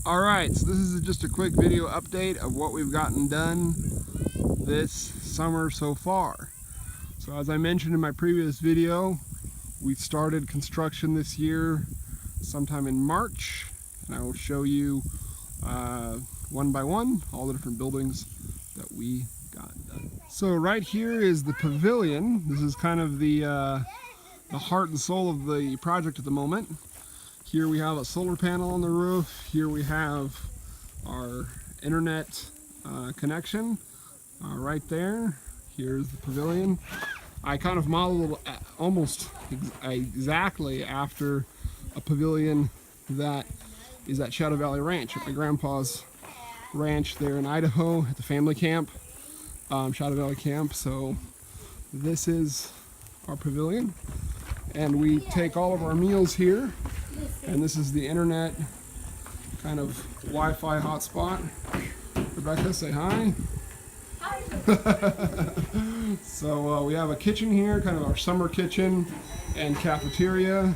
Alright, so this is just a quick video update of what we've gotten done this summer so far. So as I mentioned in my previous video, we started construction this year sometime in March, and I will show you one by one all the different buildings that we got done. So right here is the pavilion. This is kind of the heart and soul of the project at the moment. Here we have a solar panel on the roof. Here we have our internet connection right there. Here's the pavilion. I kind of modeled almost exactly after a pavilion that is at Shadow Valley Ranch, at my grandpa's ranch there in Idaho at the family camp, Shadow Valley Camp. So this is our pavilion, and we take all of our meals here. And this is the internet kind of Wi-Fi hotspot. Rebecca, say hi. Hi. So we have a kitchen here, kind of our summer kitchen and cafeteria.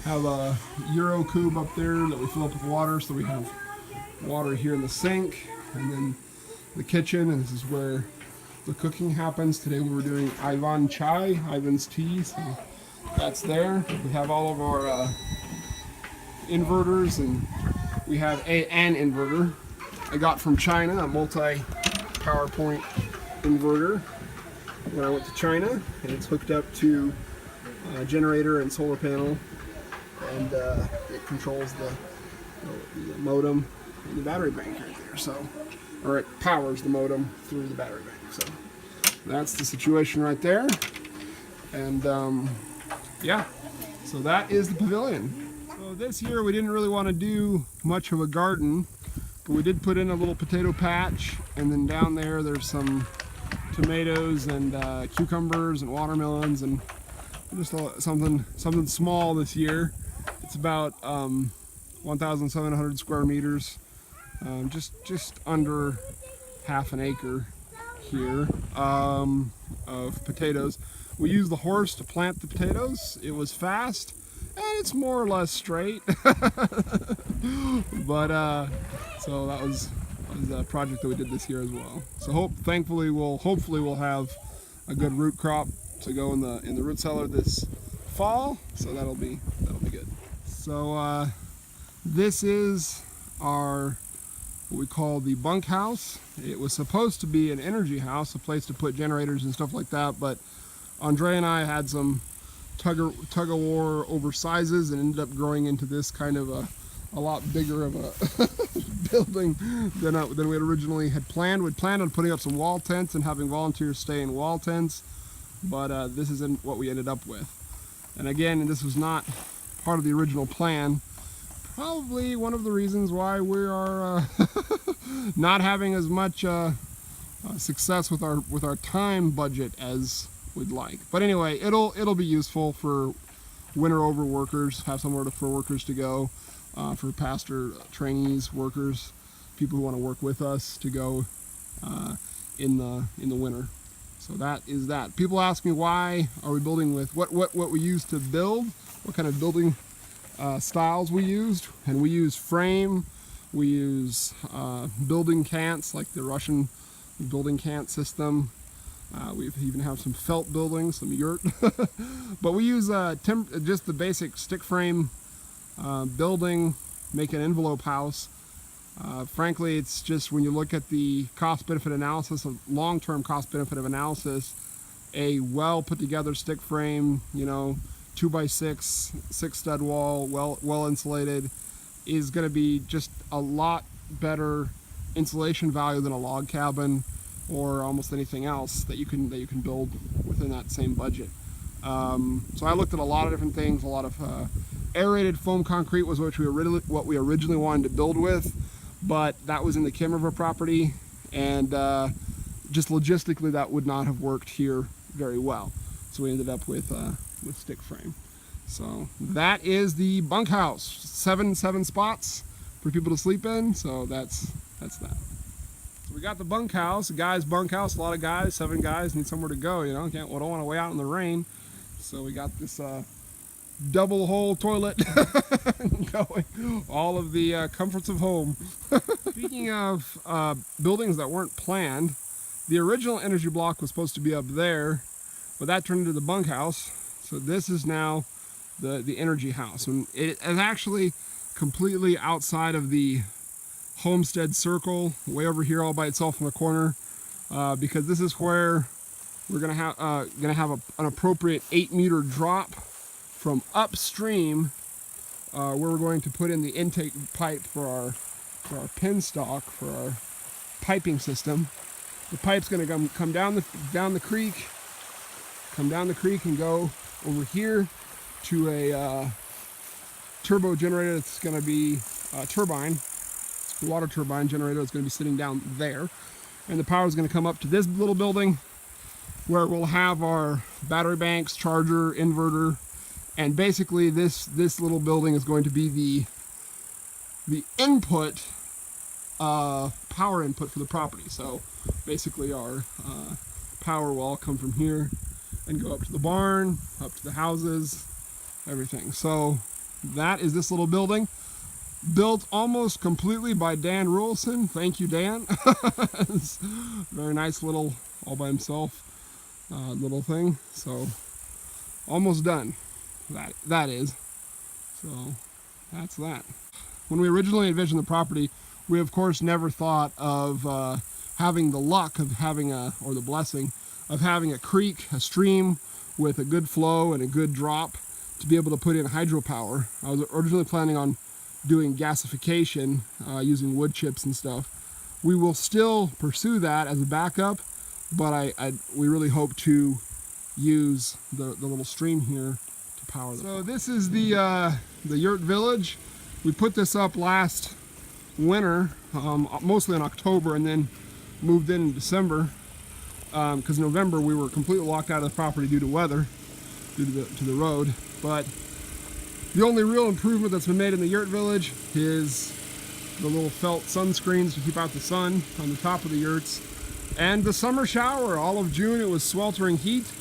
Have a Euro cube up there that we fill up with water, so we have water here in the sink, and then the kitchen, and this is where the cooking happens. Today we were doing Ivan chai, Ivan's tea, so that's there. We have all of our inverters, and we have an inverter I got from China, a multi-PowerPoint inverter when I went to China, and it's hooked up to a generator and solar panel, and it controls the modem and the battery bank right there. So, or it powers the modem through the battery bank. So that's the situation right there, and yeah, so that is the pavilion. So this year we didn't really want to do much of a garden, but we did put in a little potato patch, and then down there there's some tomatoes and cucumbers and watermelons, and just something small this year. It's about 1,700 square meters, just under half an acre here of potatoes. We used the horse to plant the potatoes. It was fast, and it's more or less straight. But so that was a project that we did this year as well. So hopefully we'll have a good root crop to go in the root cellar this fall. So that'll be good. So this is our what we call the bunkhouse. It was supposed to be an energy house, a place to put generators and stuff like that, but Andre and I had some tug of war over sizes and ended up growing into this kind of a lot bigger of a building than we originally had planned. We'd planned on putting up some wall tents and having volunteers stay in wall tents, but this isn't what we ended up with. And again, this was not part of the original plan. Probably one of the reasons why we are not having as much success with our time budget as we'd like. But anyway, it'll be useful for winter over workers, have somewhere for workers to go, for pastor trainees, workers, people who want to work with us to go in the winter. So that is that. People ask me, why are we building with what we use to build, what kind of building styles we used, and we use frame, we use building cants like the Russian building cant system. We even have some felt buildings, some yurt, but we use just the basic stick frame building, make an envelope house. Frankly, it's just, when you look at the cost-benefit analysis, of long-term cost-benefit of analysis, a well put together stick frame, 2x6, 6-stud wall, well insulated, is going to be just a lot better insulation value than a log cabin or almost anything else that you can build within that same budget. So I looked at a lot of different things. A lot of aerated foam concrete was what we originally wanted to build with, but that was in the Kim River property, and just logistically that would not have worked here very well. So we ended up with stick frame. So that is the bunkhouse. Seven spots for people to sleep in. So that's that. So we got the bunkhouse, a guy's bunkhouse. A lot of guys, 7 guys, need somewhere to go. Don't want to wait out in the rain. So we got this double hole toilet going, all of the comforts of home. Speaking of buildings that weren't planned, the original energy block was supposed to be up there, but that turned into the bunkhouse. So this is now the energy house. And it is actually completely outside of the homestead circle, way over here all by itself in the corner, because this is where we're gonna have an appropriate 8-meter drop from upstream, where we're going to put in the intake pipe for our penstock, for our piping system. The pipe's gonna come down the creek, and go over here to a turbo generator that's going to be a turbine, water turbine generator that's going to be sitting down there. And the power is going to come up to this little building where we'll have our battery banks, charger, inverter, and basically this little building is going to be the input, power input for the property. So basically our power will all come from here and go up to the barn, up to the houses, everything. So that is this little building, built almost completely by Dan Rulson. Thank you, Dan. It's a very nice little, all by himself, little thing. So almost done. That is. So that's that. When we originally envisioned the property, we of course never thought of having the luck of having or the blessing of having a creek, a stream with a good flow and a good drop to be able to put in hydropower. I was originally planning on doing gasification using wood chips and stuff. We will still pursue that as a backup, but we really hope to use the little stream here to power them. So this is the yurt village. We put this up last winter, mostly in October, and then moved in December. Because November we were completely locked out of the property due to weather, due to the road. But the only real improvement that's been made in the yurt village is the little felt sunscreens to keep out the sun on the top of the yurts, and the summer shower. All of June it was sweltering heat,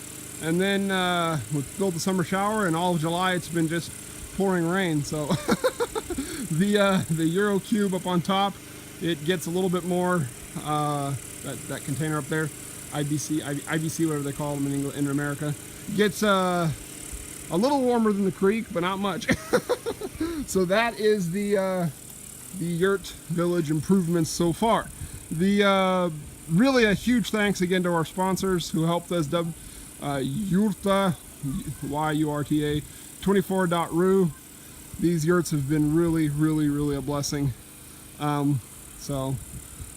and then we built the summer shower, and all of July it's been just pouring rain. So the Euro Cube up on top, it gets a little bit more, that container up there, IBC, whatever they call them in England, in America, gets a little warmer than the creek, but not much. So that is the yurt village improvements so far. Really a huge thanks again to our sponsors who helped us. Yurta, Y-U-R-T-A, 24.ru. These yurts have been really a blessing. So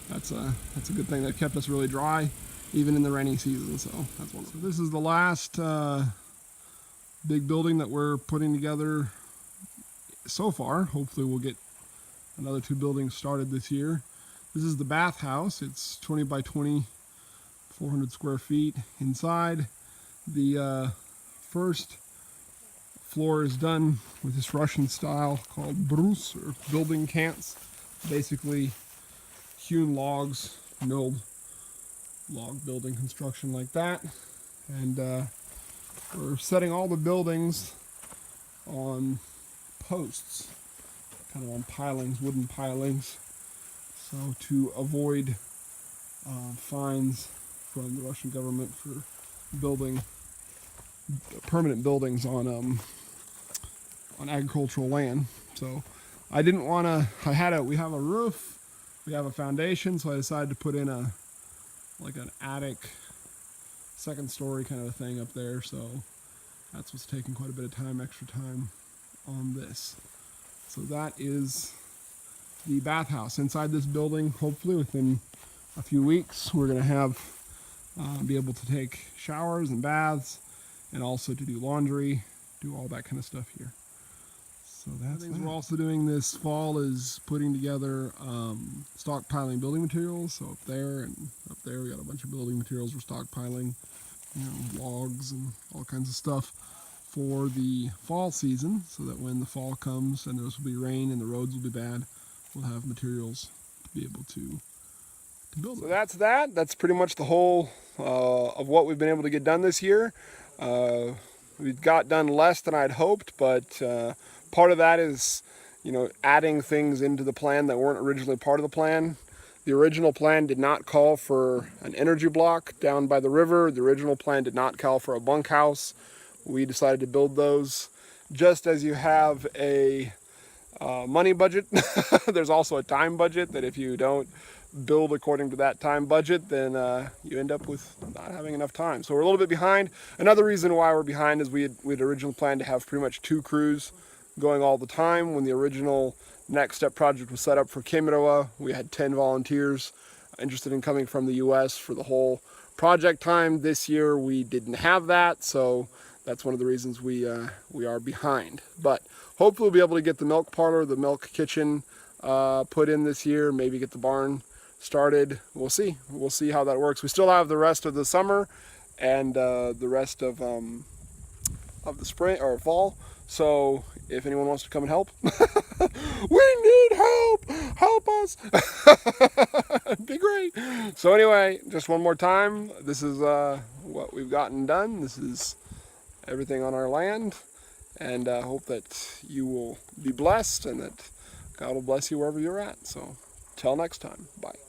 that's a good thing. They've kept us really dry, even in the rainy season. So that's one. So this is the last big building that we're putting together so far. Hopefully we'll get another 2 buildings started this year. This is the bathhouse. It's 20 by 20, 400 square feet inside. The first floor is done with this Russian style called brus, or building cants. Basically hewn logs, milled log building construction like that. And we're setting all the buildings on posts, kind of on pilings, wooden pilings, so to avoid fines from the Russian government for building permanent buildings on agricultural land. So I didn't want to. We have a roof, we have a foundation, so I decided to put in like an attic, second story kind of a thing up there. So that's what's taking quite a bit of time, extra time on this. So that is the bathhouse inside this building. Hopefully within a few weeks we're going to have be able to take showers and baths, and also to do laundry, do all that kind of stuff here. So that's things we're also doing this fall is putting together stockpiling building materials. So up there and up there we got a bunch of building materials we're stockpiling, logs and all kinds of stuff for the fall season, so that when the fall comes and there's will be rain and the roads will be bad, we'll have materials to be able to build. So that's pretty much the whole of what we've been able to get done this year. We got done less than I'd hoped, but part of that is, adding things into the plan that weren't originally part of the plan. The original plan did not call for an energy block down by the river. The original plan did not call for a bunkhouse. We decided to build those. Just as you have a money budget, there's also a time budget, that if you don't build according to that time budget, then you end up with not having enough time. So we're a little bit behind. Another reason why we're behind is we'd originally planned to have pretty much 2 crews going all the time. When the original Next Step project was set up for Kemerowa, we had 10 volunteers interested in coming from the US for the whole project time. This year we didn't have that, so that's one of the reasons we are behind. But hopefully we'll be able to get the milk parlor, the milk kitchen put in this year, maybe get the barn started. We'll see how that works. We still have the rest of the summer and the rest of the spring or fall, so if anyone wants to come and help, we need help us. It'd be great. So anyway, just one more time, this is what we've gotten done. This is everything on our land, and I hope that you will be blessed and that God will bless you wherever you're at. So till next time, bye.